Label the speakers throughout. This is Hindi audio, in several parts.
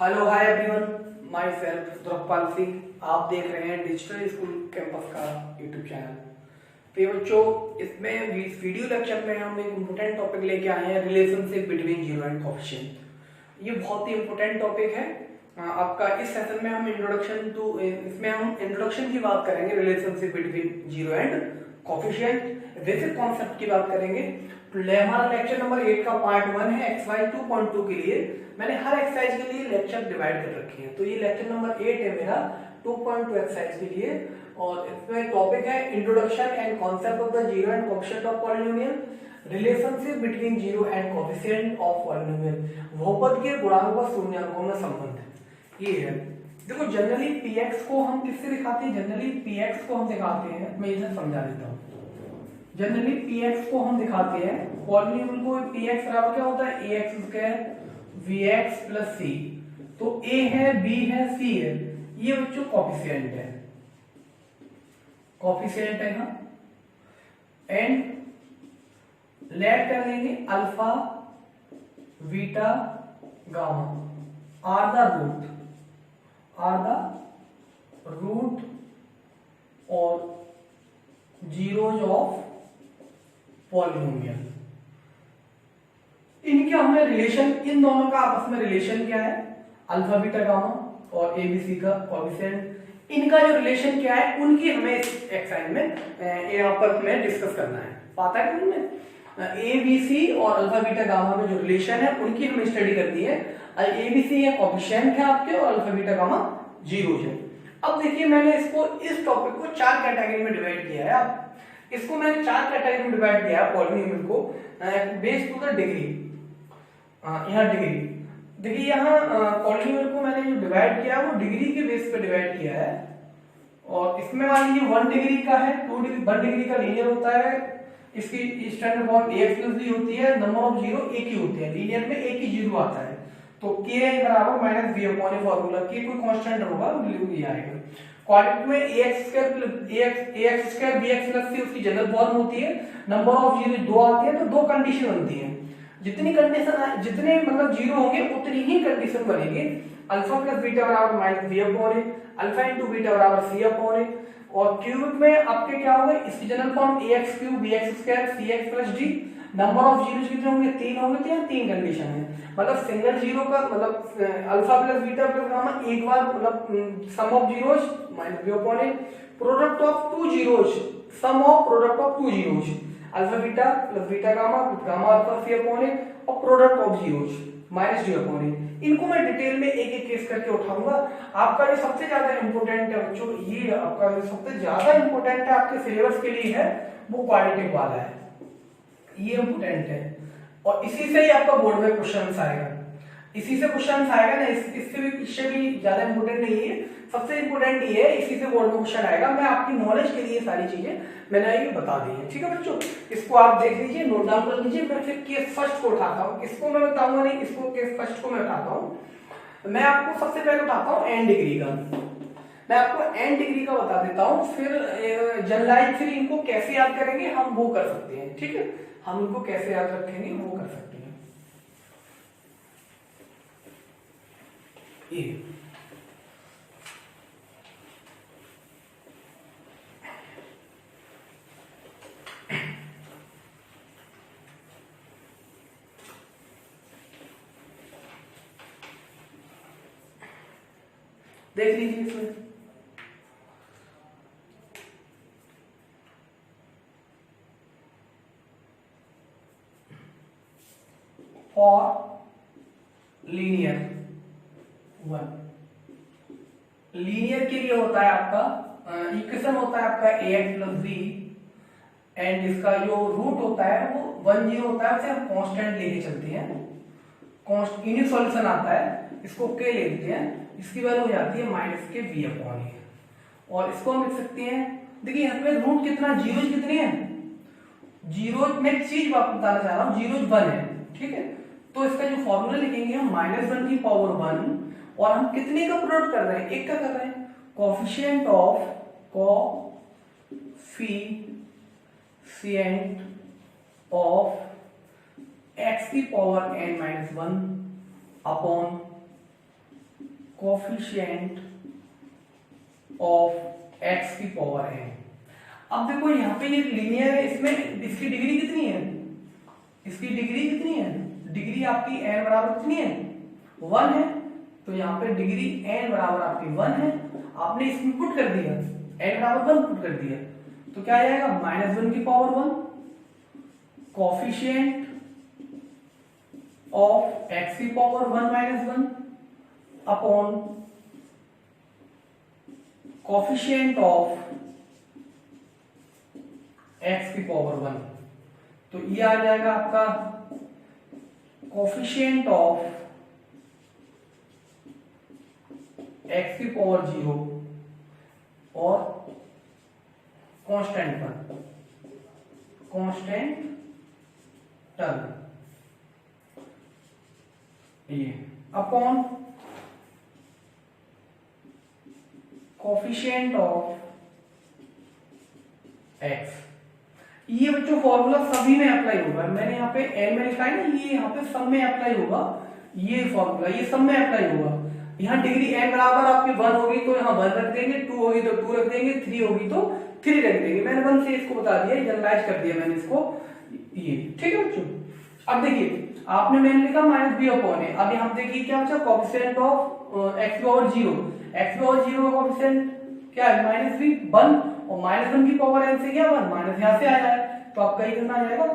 Speaker 1: Hello hi everyone, myself Drakpal Singh. आप देख रहे हैं डिजिटल स्कूल कैंपस का यूट्यूब चैनल। प्रिय बच्चों, इसमें इस वीडियो लेक्चर में हम एक इम्पोर्टेंट टॉपिक लेके आए हैं, relationship between zero and coefficient. ये बहुत ही इम्पोर्टेंट टॉपिक है आपका। इस सेशन में हम इंट्रोडक्शन की बात करेंगे, relationship between zero and coefficient, basic concept की बात करेंगे। हमारा लेक्चर नंबर 8 का पार्ट 1 है। एक्सरसाइज 2.2 के लिए मैंने हर एक्सरसाइज के लिए लेक्चर डिवाइड कर रखे हैं, तो ये लेक्चर नंबर 8 है मेरा 2.2 एक्सरसाइज के लिए। और इसमें टॉपिक है introduction and concept of the zero and coefficient of polynomial, relationship between zero and coefficient of polynomial, बहुपद के गुणांक व शून्यांकों में संबंध। ये है, देखो जनरली px को हम किससे दिखाते हैं? जनरली px को हम दिखाते हैं, मैं इसे समझा देता हूँ। जनरली px को हम दिखाते हैं पॉलिनोमियल को। px बराबर क्या होता है? ax square vx plus c। तो a है, b है, c है, ये बच्चों कोएफिशिएंट है, कोएफिशिएंट है यहाँ। एंड लेट कर लेंगे alpha beta gamma are the root और जीरोज ऑफ पॉलिनोमियल। इनके हमें रिलेशन, इन दोनों का आपस में रिलेशन क्या है? अल्फा बीटा गामा और एबीसी का कोएफिशिएंट, इनका जो रिलेशन क्या है, उनकी हमें इस एक्सरसाइज में यहाँ पर हमें डिस्कस करना है। पता है कि उनमें एबीसी और अल्फा बीटा गामा में जो रिलेशन है उनकी हमें स्टडी करनी है। एबीसी है कोएफिशिएंट है आपके, और अल्फा बीटा गामा जीरो है। अब देखिए, मैंने इसको, इस टॉपिक को 4 कैटेगरी में डिवाइड किया है। अब इसको मैंने 4 कैटेगरी में डिवाइड किया है पॉलिनोमियल को, बेस्ड टू द डिग्री। यहाँ डिग्री देखिए, यहाँ पॉलिनोमियल को मैंने जो डिवाइड किया है वो डिग्री के बेस पे डिवाइड किया है। और इसमें मान लीजिए 1 डिग्री का है, 1 डिग्री का लीनियर होता है, इसकी standard form ax plus b होती है, नंबर ऑफ जीरो एक ही होते हैं, लीनियर में एक ही जीरो आता है। तो k बराबर minus b upon a formula, k कोई कांस्टेंट होगा, ये आएगा। क्वाड्रेटिक में ax square bx plus c उसकी जनरल फॉर्म होती है, नंबर ऑफ जीरो 2 आती है, तो 2 कंडीशन बनती है। जितनी कंडीशन, जितने मतलब जीरो होंगे उतनी ही कंडीशन बनेगी। अल्फा प्लस बीटा बराबर माइनस बी अपॉन ए, अल्फा इंटू बीटा बराबर सी अपॉन ए। और क्यूब में आपके क्या होगा? इसकी general form ax cube bx square cx plus d। Number of zeros कितने होंगे? 3 होंगे, तो यहाँ 3 कंडीशन है। मतलब सिंगल जीरो का मतलब alpha plus beta plus gamma एक बार, मतलब sum of zeros minus B upon A, product of 2 zeros, sum of product of 2 zeros, alpha beta plus beta gamma gamma alpha C upon A, और product of zeros minus D upon A. इनको मैं डिटेल में एक एक केस करके उठाऊंगा। आपका जो सबसे ज्यादा इंपॉर्टेंट है बच्चों, ये आपका जो सबसे ज्यादा इंपॉर्टेंट है आपके सिलेबस के लिए है, वो क्वाड्रेटिक वाला है, ये इंपॉर्टेंट है। और इसी से ही आपका बोर्ड में क्वेश्चन आएगा, इसी से क्वेश्चन आएगा ना, इससे भी ज्यादा इंपॉर्टेंट नहीं है, सबसे इंपॉर्टेंट ये है, इसी से बोर्ड में क्वेश्चन आएगा। मैं आपकी नॉलेज के लिए सारी चीजें मैंने ये बता दी है, ठीक है बच्चों। इसको आप देख लीजिए, नोट डाउन कर लीजिए। मैं फिर केस फर्स्ट को उठाता हूँ, इसको मैं बताऊंगा नहीं, इसको केस फर्स्ट को मैं उठाता हूँ। मैं आपको सबसे पहले उठाता हूँ एन डिग्री का, मैं आपको एन डिग्री का बता देता हूँ, फिर जनरलाइज फिर इनको कैसे याद करेंगे हम वो कर सकते हैं, ठीक है। हम इनको कैसे याद रखेंगे वो कर सकते हैं। ये देख लीजिए इसमें फॉर लीनियर 1, लीनियर के लिए होता है आपका इक्वेशन होता है आपका ax प्लस b, एंड इसका जो रूट होता है वो 1 0 होता है, उसे हम कांस्टेंट लेके चलते हैं। यूनिक सॉल्यूशन आता है, इसको k ले लेते हैं, इसकी वैल्यू हो जाती है माइनस के v अपॉन ए। और इसको हम लिख सकते हैं, देखिए यहाँ पे रूट कितना, जीरोज कितनी है? जीरोज में एक चीज बताना चाह रहा हूँ, जीरोज 1 है, ठीक है। तो इसका जो फॉर्मूला लिखेंगे हम -1 की पावर 1, और हम कितने का प्रोडक्ट कर रहे हैं? एक का कर रहे हैं, कोएफिशिएंट ऑफ x की power n-1 upon coefficient of x की पावर n। अब देखो यहाँ पे ये लीनियर है, इसमें इसकी डिग्री कितनी है, इसकी डिग्री कितनी है, डिग्री आपकी n बराबर कितनी है, 1 है। तो यहाँ पे डिग्री n बराबर आपकी 1 है, आपने इसमें पुट कर दिया, n बराबर 1 पुट कर दिया, तो क्या आ जाएगा -1 की पावर 1 कोफिशिएंट ऑफ x की power 1 -1 upon coefficient of x की पावर 1। तो ये आ जाएगा आपका कोफिशिएंट ऑफ x की पावर 0 और कांस्टेंट पर, कांस्टेंट टर्म, ये अपॉन कोफिशिएंट ऑफ x। ये बच्चों फॉर्मूला सभी में अप्लाई होगा, मैंने यहाँ पे n में लिखा है ना, ये यहाँ पे सब में अप्लाई होगा, ये फॉर्मूला ये सब में अप्लाई होगा। यहाँ डिग्री n बराबर आपकी 1 होगी तो यहाँ 1 रख देंगे, 2 होगी तो 2 रख देंगे, 3 होगी तो 3 रख देंगे। मैंने 1 से इसको बता दिया, जनरलाइज कर दिया मैंने इसको, ये ठीक है बच्चों। अब देखिए आपने मैंने लिखा -b अपॉन a, अब यहाँ देखिए क्या बचा, coefficient of x power 0, x power 0 का कोफिशिएंट क्या है -b 1 और -1 की पावर n से क्या 1 माइनस यहाँ से आया है, तो आपका ये कितना आ जाएगा -v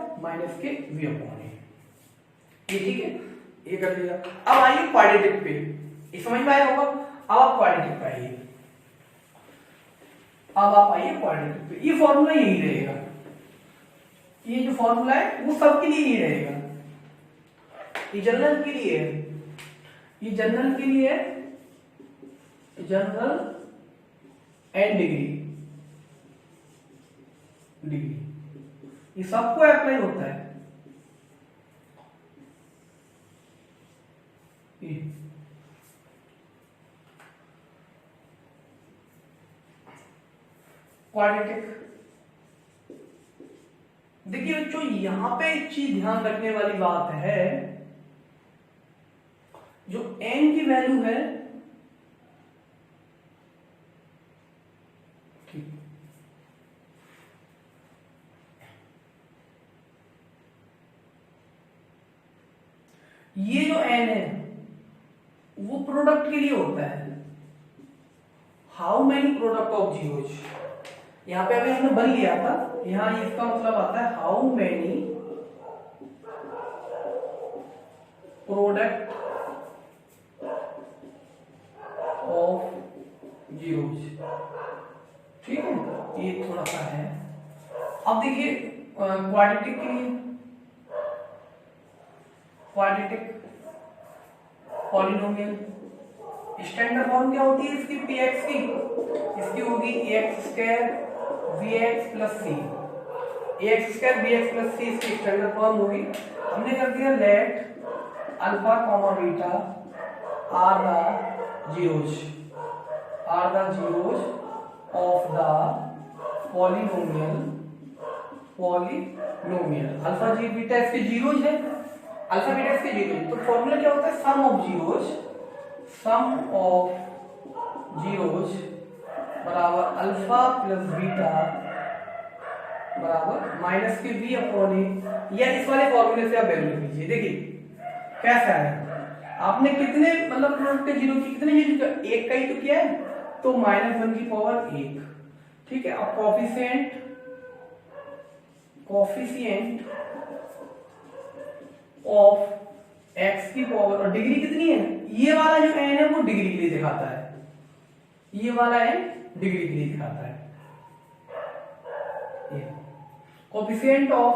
Speaker 1: अपॉन a, ये ठीक है, ये कर लिया। अब आइए क्वाड्रेटिक पे, ये समझ में आया होगा। अब आप क्वाड्रेटिक पे आइए, अब आप आइए क्वाड्रेटिक पे। ये फॉर्मूला यही रहेगा, ये जो फॉर्मूला है वो सबके लिए ही रहेगा, ये जनरल के लिए है, ये जनरल के लिए है, जनरल एंड डिग्री, डिग्री ये सबको अप्लाई होता है। क्वाड्रेटिक, देखिए बच्चों यहां पे एक चीज ध्यान रखने वाली बात है, जो n की वैल्यू है ये जो n है वो प्रोडक्ट के लिए होता है, how many product of zeros. यहां पे अभी हमने बन लिया था, यहां इसका मतलब आता है how many product of zeros, ठीक है, ये थोड़ा सा है। अब देखिए क्वाड्रेटिक के लिए, क्वाड्रेटिक पॉलिनोमियल स्टैंडर्ड फॉर्म क्या होती है इसकी, px की, इसकी होगी ax² bx plus c, ax² bx plus c इसकी स्टैंडर्ड फॉर्म होगी। हमने कर दिया let alpha comma beta are the zeros of the polynomial, alpha जी बीटा इसके जीरोज है, अल्फा बीटा इसके जीरोज, तो फॉर्मूला क्या होता है, सम ऑफ जीरोज बराबर अल्फा प्लस बीटा बराबर माइनस के v अपॉन ए, या इस वाले फॉर्मूले से आप वैल्यू लीजिए। देखिए कैसा है, आपने कितने मतलब प्रोडक्ट के जीरो की कितने यूज किया, एक का ही तो किया है, तो -1 की पावर 1, ठीक है। अब कोफिशिएंट ऑफ x की पावर, और डिग्री कितनी है, ये वाला जो n है वो डिग्री के लिए दिखाता है, ये वाला n डिग्री के लिए दिखाता है। कोफिशिएंट ऑफ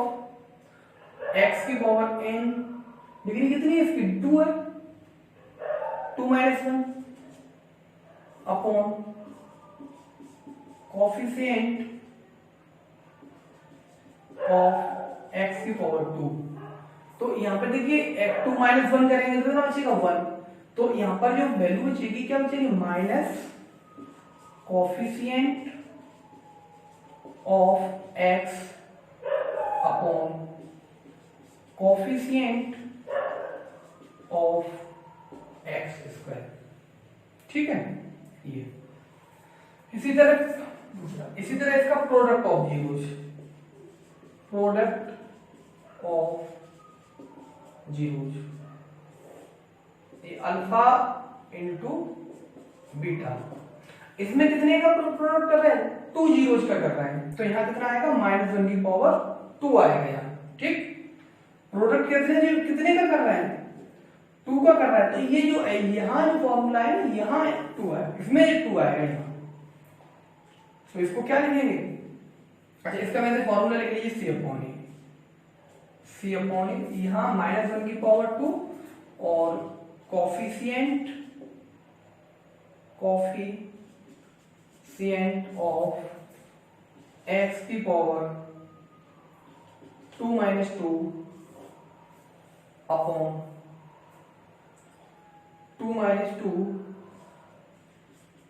Speaker 1: x की पावर n, डिग्री कितनी है इसकी 2 है, 2 - 1 अपॉन कोफिशिएंट ऑफ x की पावर 2। तो यहाँ पर देखिए 2 - 1 करेंगे तो ना बचेगा 1, तो यहाँ पर जो वैल्यू बचेगी क्या बचेगी, minus coefficient of x upon coefficient of x square, ठीक है। ये इसी तरह इसका product of zeros, product of zeros, ये अल्फा इंटू बीटा, इसमें कितने का प्रोडक्ट कर रहे हैं, 2 जीरोज का कर रहे हैं, तो यहां कितना आएगा -1 की पावर 2 आएगा यहाँ, ठीक। प्रोडक्ट कितने का कर रहे हैं, 2 का कर रहा है, तो ये जो यहाँ जो फॉर्मूला है ना, यहाँ 2 है, इसमें 2 आएगा यहाँ, तो इसको क्या लिखेंगे, अच्छा इसका वैसे फॉर्मूला लिख लीजिए C अपॉन ए, यहाँ -1 की पावर 2 और कोफिशिएंट ऑफ x की पावर 2 - 2 अपॉन 2 - 2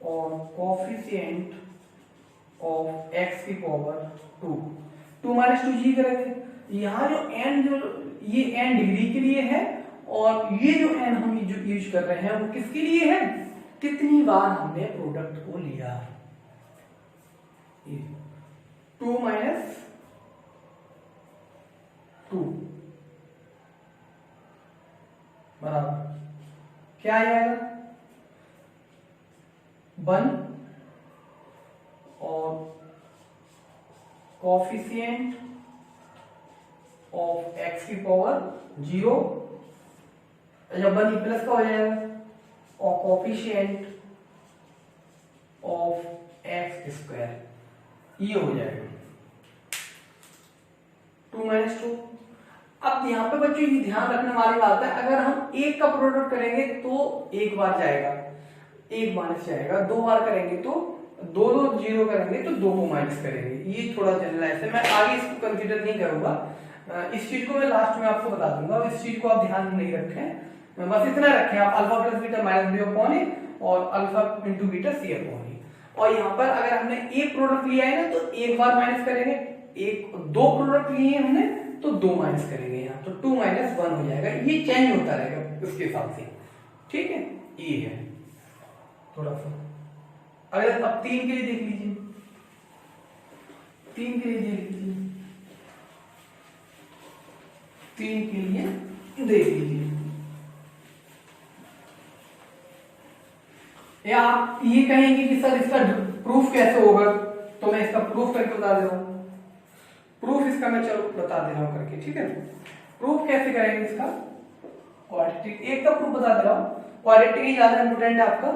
Speaker 1: और कोफिशिएंट ऑफ x की पावर 2, 2 - 2 जी करेंगे, यहाँ जो n ये n डिग्री के लिए है और ये जो n हम जो यूज कर रहे हैं वो किसके लिए है, कितनी बार हमने प्रोडक्ट को लिया, 2 - 2 बराबर क्या आ जाएगा, 1 और कोफिशिएंट ऑफ x की पावर 0, जब 1 प्लस का हो जाएगा, और कोफिशिएंट ऑफ x स्क्वायर, ये हो जाएगा 2 - 2। अब यहाँ पे बच्चों ये ध्यान रखने वाली बात है, अगर हम एक का प्रोडक्ट करेंगे तो एक बार जाएगा, एक माइनस जाएगा, 2 बार करेंगे तो 2 जीरो करेंगे तो 2 को माइनस करेंगे, ये थोड़ा जनरलाइज है, मैं आगे इसको कंसीडर नहीं करूंगा, इस चीज को मैं लास्ट में आपको बता दूंगा, इस चीज को आप ध्यान नहीं रखें, बस इतना रखें आप alpha plus beta minus B upon A और alpha into beta C upon A, और यहाँ पर अगर हमने एक प्रोडक्ट लिया है ना तो एक बार माइनस करेंगे, 2 प्रोडक्ट लिए हमने तो 2 माइनस करेंगे यहाँ, तो 2 - 1 हो जाएगा, ये चेंज होता रहेगा उसके हिसाब से, ठीक है। ये है थोड़ा सा, अगर अब 3 के लिए देख लीजिए, 3 के लिए देख लीजिए, 3 के लिए देख लीजिए, या आप ये कहेंगे कि सर इसका प्रूफ कैसे होगा, तो मैं इसका प्रूफ करके बता दे रहा हूं, प्रूफ इसका मैं चलो बता दे रहा हूं करके, ठीक है। प्रूफ कैसे करेंगे इसका, क्वाड्रेटिक एक का प्रूफ बता दे रहा हूं, क्वाड्रेटिक ही ज्यादा इंपोर्टेंट है आपका,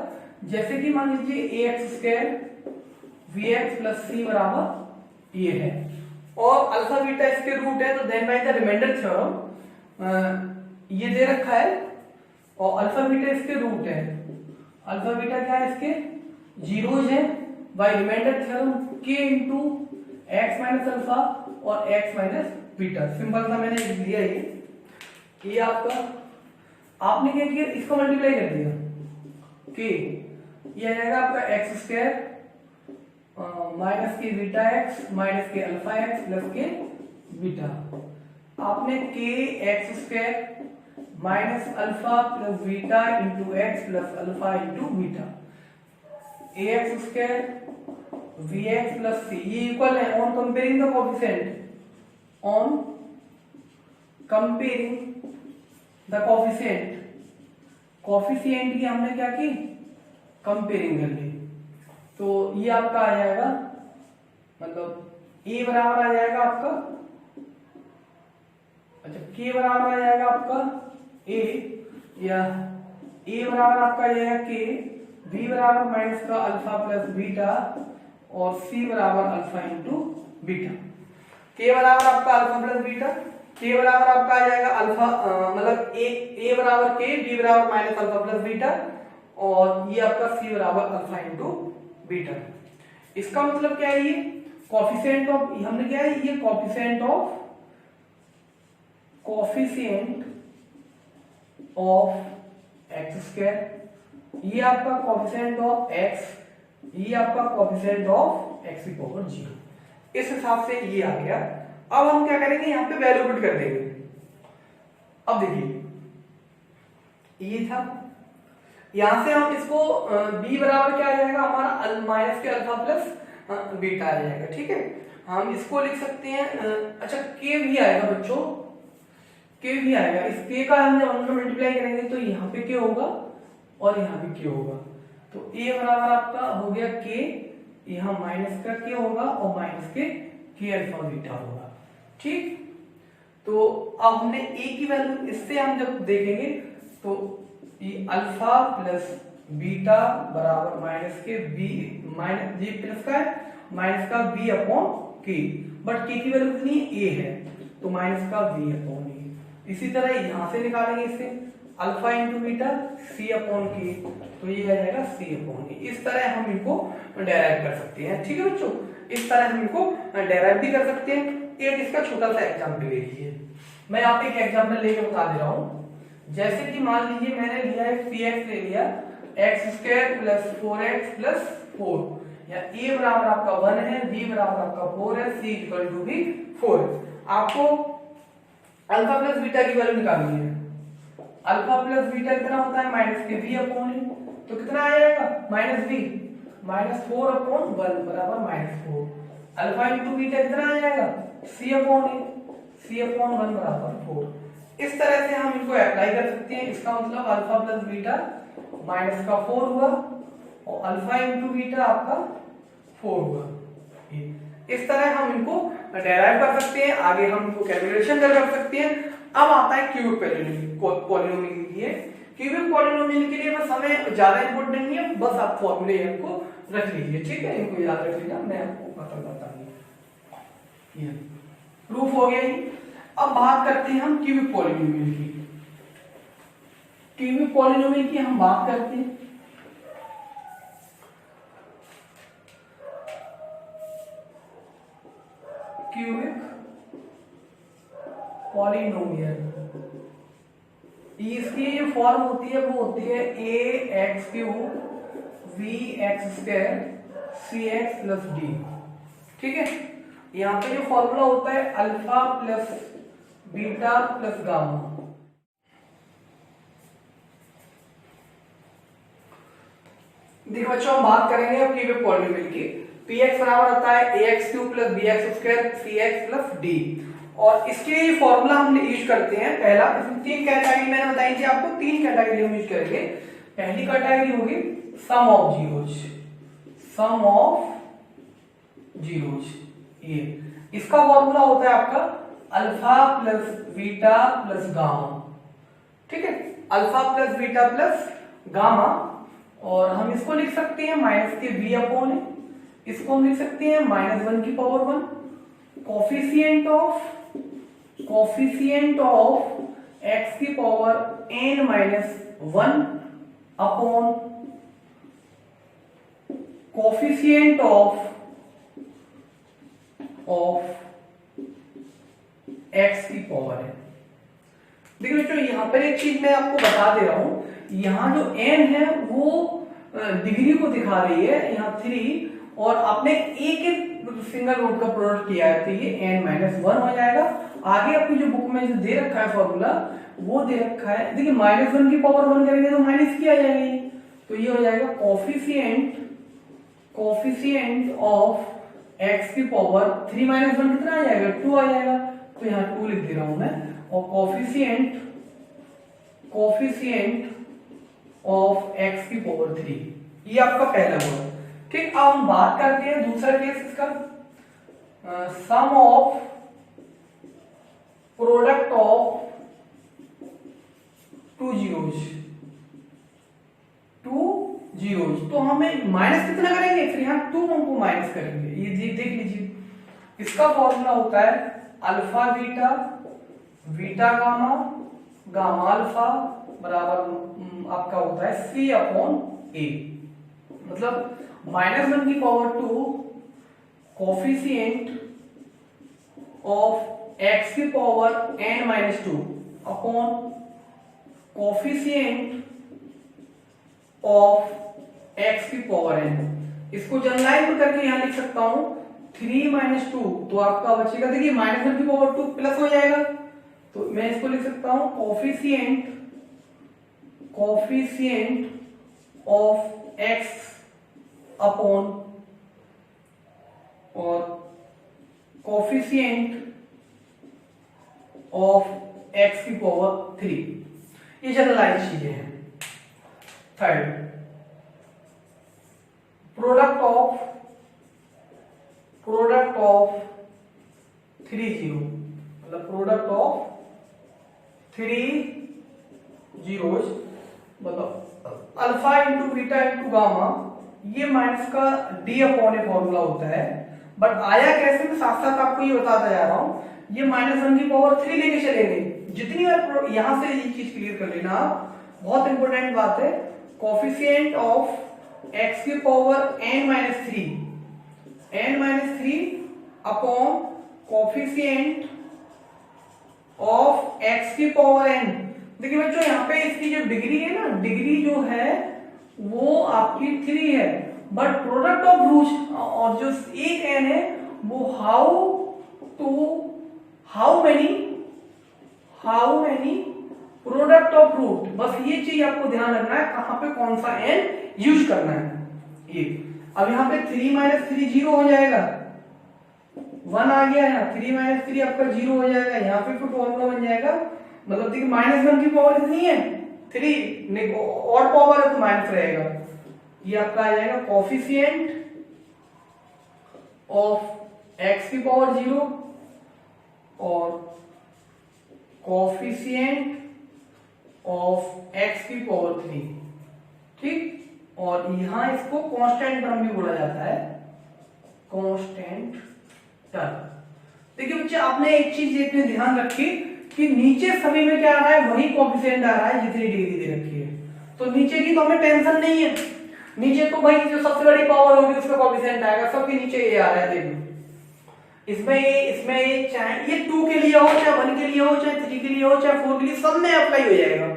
Speaker 1: जैसे कि मान लीजिए ax² vx + c बराबर ये है और अल्फा बीटा इसके रूट है, तो then by the remainder theorem ये दे रखा है और अल्फा बीटा इसके रूट है, अल्फा बीटा क्या है इसके जीरोज है, by remainder theorem k into x minus alpha और x माइनस बीटा, सिंपल सा मैंने लिख दिया, ये आपका आपने क्या किया, इसको मल्टीप्लाई कर दिया k, ये आ जाएगा आपका x² माइनस के बीटा x माइनस के अल्फा x प्लस के बीटा, आपने k x² minus alpha plus beta into x plus alpha into beta, ax² vx plus c, ये इक्वल है on comparing the coefficient, on comparing the coefficient, coefficient की हमने क्या की, कंपेयरिंग कर ली, तो ये आपका आ जाएगा, मतलब a बराबर आ जाएगा आपका, अच्छा k बराबर आ जाएगा आपका a, या a बराबर आपका आ जाएगा k, b बराबर माइनस का अल्फा प्लस बीटा और c बराबर अल्फा इंटू बीटा, k बराबर आपका अल्फा प्लस बीटा, k बराबर आपका आ जाएगा अल्फा मतलब a बराबर k, b बराबर माइनस अल्फा प्लस बीटा और ये आपका c बराबर अल्फा इंटू बीटा। इसका मतलब क्या है, ये कोफिशिएंट ऑफ, हमने क्या है, ये कोफिशिएंट ऑफ x², ये आपका कोफिशिएंट ऑफ x, ये आपका कोफिशिएंट ऑफ x की पावर 0, इस हिसाब से ये आ गया। अब हम क्या करेंगे, यहाँ पे वैल्यू पुट कर देंगे। अब देखिए ये था, यहां से हम इसको b बराबर क्या आ जाएगा हमारा माइनस के अल्फा प्लस बीटा आ जाएगा। ठीक है, हम इसको लिख सकते हैं अच्छा k भी आएगा बच्चों, k भी आएगा। इस k का हम जब मल्टीप्लाई करेंगे तो यहाँ पे k होगा और यहाँ भी k होगा, तो a बराबर आपका हो गया k, यहाँ माइनस का k होगा और माइनस के k अल्फा बीटा होगा। ठीक, तो अब हमने a की वैल्यू इससे हम जब देखेंगे तो ये अल्फा प्लस बीटा बराबर माइनस के b माइनस जी प्लस का है माइनस का b upon k, but k की वैल्यू कितनी a है तो माइनस का b अपॉन a। इसी तरह यहां से निकालेंगे इससे alpha into beta c upon k, तो ये आ जाएगा c अपॉन a। इस तरह हम इनको डेराइव कर सकते हैं। ठीक है बच्चों, इस तरह हम इनको डेराइव भी कर सकते हैं। एक इसका छोटा सा एग्जाम्पल ले लीजिए, मैं आप एक एग्जाम्पल लेके बता दे रहा हूं। जैसे कि मान लीजिए मैंने लिया है px ले लिया x² प्लस 4x प्लस 4, या a बराबर आपका 1 है, b बराबर आपका 4 है, c इक्वल टू भी 4 है। आपको अल्फा प्लस बीटा की वैल्यू निकालनी है। अल्फा प्लस बीटा कितना होता है माइनस के b अपॉन ए, तो कितना आ जाएगा माइनस b माइनस 4 अपॉन 1 बराबर माइनस 4। अल्फा इंटू बीटा कितना आ जाएगा c अपॉन ए, c अपॉन 1 बराबर 4। इस तरह से हम इनको अप्लाई कर सकते हैं। इसका मतलब अल्फा प्लस बीटा माइनस का 4 हुआ और अल्फा इंटू बीटा आपका 4 हुआ। इस तरह हम इनको डेराइव कर सकते हैं, आगे हम इनको कैलकुलेशन कर सकते हैं। अब आता है क्यूबिक पॉलिनोमियल के लिए। क्यूबिक पॉलिनोमियल के लिए बस हमें ज्यादा इंपॉर्टेंट नहीं है, बस आप फॉर्मूले इनको रख लीजिए। ठीक है, इनको याद रख लीजिए, मैं आपको बताता हूँ। ये प्रूफ हो गया। अब बात करते हैं हम क्यूबिक पॉलिनोमियल की। क्यूबिक पॉलिनोमियल की हम बात करते हैं। क्यूबिक पॉलिनोमियल इसकी जो फॉर्म होती है वो होती है ax³ bx² cx plus d। ठीक है, यहाँ पे जो फॉर्मूला होता है alpha plus beta plus gamma. देखो बच्चों, हम बात करेंगे अब क्यूबिक पॉलिनोमियल की। px बराबर आता है ax³ plus bx² cx plus d, और इसके लिए फॉर्मूला हम यूज करते हैं। पहला, तीन कैटेगरी मैंने बताई थी आपको, तीन कैटेगरी हम यूज करेंगे। पहली कैटेगरी होगी sum of zeros, sum of zeros. ये इसका फॉर्मूला होता है आपका alpha plus beta plus gamma. ठीक है, alpha plus beta plus gamma, और हम इसको लिख सकते हैं माइनस के b अपॉन ए, इसको हम लिख सकते हैं -1 की पावर 1, कोफिशिएंट ऑफ x की power n-1 upon coefficient of x की पावर है। देखिए बच्चों, यहां पर एक चीज मैं आपको बता दे रहा हूं, यहाँ जो n है वो डिग्री को दिखा रही है, यहाँ 3, और आपने एक सिंगल रूट का प्रोडक्ट किया है तो ये n-1 हो जाएगा। आगे आपकी जो बुक में जो दे रखा है फॉर्मूला वो दे रखा है, देखिए -1 की पावर 1 करेंगे तो माइनस की आ जाएगी, तो ये हो जाएगा कोफिशिएंट ऑफ x की पावर 3 - 1 कितना आ जाएगा 2 आ जाएगा, तो यहाँ 2 लिख दे रहा हूं मैं, और कोफिशिएंट ऑफ x की पावर 3, ये आपका पहला हुआ। ठीक, अब हम बात करते हैं दूसरा केस इसका, sum of product of two zeros. तो हमें माइनस कितना करेंगे, फिर यहाँ 2 को माइनस करेंगे। ये देख लीजिए, इसका फॉर्मूला होता है alpha beta beta gamma gamma alpha बराबर आपका होता है c अपॉन a, मतलब -1 की पावर 2 कोफिशिएंट ऑफ x की power n-2 upon coefficient of x की पावर n। इसको जनरलाइज करके यहां लिख सकता हूं 3 - 2, तो आपका बचेगा, देखिए -1 की पावर 2 प्लस हो जाएगा, तो मैं इसको लिख सकता हूं कोफिशिएंट ऑफ एक्स अपॉन और कोफिशिएंट ऑफ एक्स की पावर 3, ये जनरलाइज चीजें हैं। थर्ड, प्रोडक्ट ऑफ 3 जीरो, मतलब प्रोडक्ट ऑफ 3 जीरोस, मतलब alpha into beta into gamma, ये माइनस का डी अपॉन ए फॉर्मूला होता है। बट आया कैसे, मैं साथ साथ आपको ये बताता जा रहा हूं। ये -1 की पावर 3 लेके चलेंगे, जितनी बार यहां से ये चीज क्लियर कर लेना आप, बहुत इंपॉर्टेंट बात है। कोफिशिएंट ऑफ एक्स की power n-3 upon coefficient of x की पावर n। देखिए बच्चों, यहाँ पे इसकी जो डिग्री है ना, डिग्री जो है वो आपकी 3 है, बट प्रोडक्ट ऑफ रूट और जो एक n है वो how many product of root. बस ये चीज आपको ध्यान रखना है, कहां पे कौन सा n यूज करना है। ये अब यहाँ पे 3 - 3 0 हो जाएगा, 1 आ गया है, 3 - 3 आपका 0 हो जाएगा। यहाँ पे फिर फॉर्मूला बन जाएगा, मतलब देखिए -1 की पावर कितनी है 3, और पावर है तो माइनस रहेगा। ये आपका आ जाएगा कोफिशिएंट ऑफ एक्स की पावर 0 और कोफिशिएंट ऑफ एक्स की पावर 3, ठीक। और यहां इसको कांस्टेंट टर्म भी बोला जाता है, कांस्टेंट टर्म। देखिए बच्चे, आपने एक चीज देखने ध्यान रखी कि नीचे सभी में क्या आ रहा है, वही कोफिशिएंट आ रहा है जितनी डिग्री दे रखी है। तो नीचे की तो हमें टेंशन नहीं है, नीचे तो भाई जो सबसे बड़ी पावर होगी उसका कोफिशिएंट आएगा, सबके नीचे ये आ रहा है। देखो इसमें ये चाहे ये 2 के लिए हो, चाहे 1 के लिए हो, चाहे 3 के लिए हो, चाहे 4 के लिए, सब में अप्लाई हो जाएगा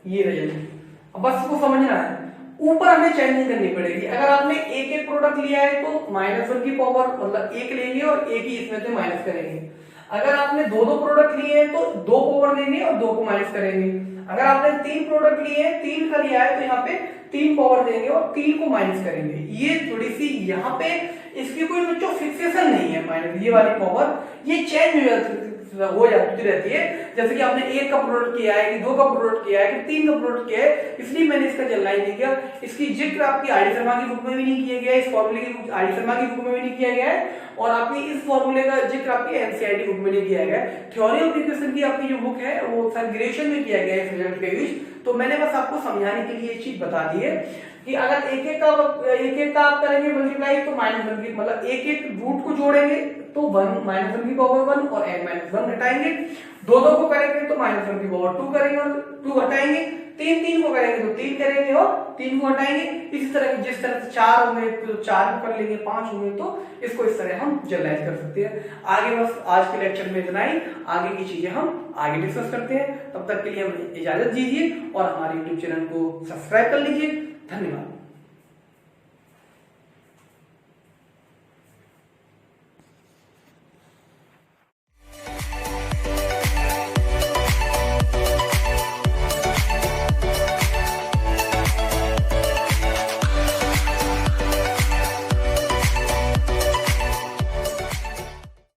Speaker 1: ये रिजल्ट। अब बस इसको समझना है, ऊपर हमें चेंजिंग करनी पड़ेगी। अगर आपने एक प्रोडक्ट लिया है तो -1 की पावर मतलब 1 लेंगे और एक ही इसमें से माइनस करेंगे। अगर आपने 2 प्रोडक्ट लिए हैं तो 2 पावर लेंगे और 2 को माइनस करेंगे। अगर आपने 3 प्रोडक्ट लिए हैं, 3 का लिया है तो यहाँ पे 3 पावर देंगे और 3 को माइनस करेंगे। ये थोड़ी सी यहाँ पे इसकी कोई बच्चों फिक्सेशन नहीं है, माइनस ये वाली पावर ये चेंज हो जाती रहती है। जैसे कि आपने 1 का प्रोडक्ट किया है, कि 2 का प्रोडक्ट किया है, कि 3 का प्रोडक्ट किया है, इसलिए मैंने इसका जनरलाइज नहीं किया। इसकी जिक्र आपकी आर डी शर्मा की बुक में भी नहीं किया गया है, इस फॉर्मूले की आर डी शर्मा की बुक में भी नहीं किया गया है, और आपकी इस फॉर्मूले का जिक्र आपकी एनसीईआरटी बुक में नहीं किया गया है। थ्योरी ऑफ इक्वेशन की आपकी जो बुक है वो सर ग्रेजुएशन में किया गया है इस रिजल्ट का यूज। तो मैंने बस आपको समझाने के लिए चीज बता दी है कि अगर एक का आप करेंगे मल्टीप्लाई तो -1 की मतलब एक रूट को जोड़ेंगे तो 1 की पावर 1 और n-1 घटाएंगे। 2 को करेंगे तो -1 की पावर 2 करेंगे और 2 हटाएंगे। 3 को करेंगे तो 3 करेंगे और 3 को हटाएंगे। इसी तरह जिस तरह से 4 होंगे तो 4 को कर लेंगे, 5 होंगे तो इसको इस तरह हम जनरलाइज कर सकते हैं। आगे बस आज के लेक्चर में इतना ही, आगे की चीजें हम आगे डिस्कस करते हैं। तब तक के लिए हमें इजाजत दीजिए और हमारे यूट्यूब चैनल को सब्सक्राइब कर लीजिए। धन्यवाद।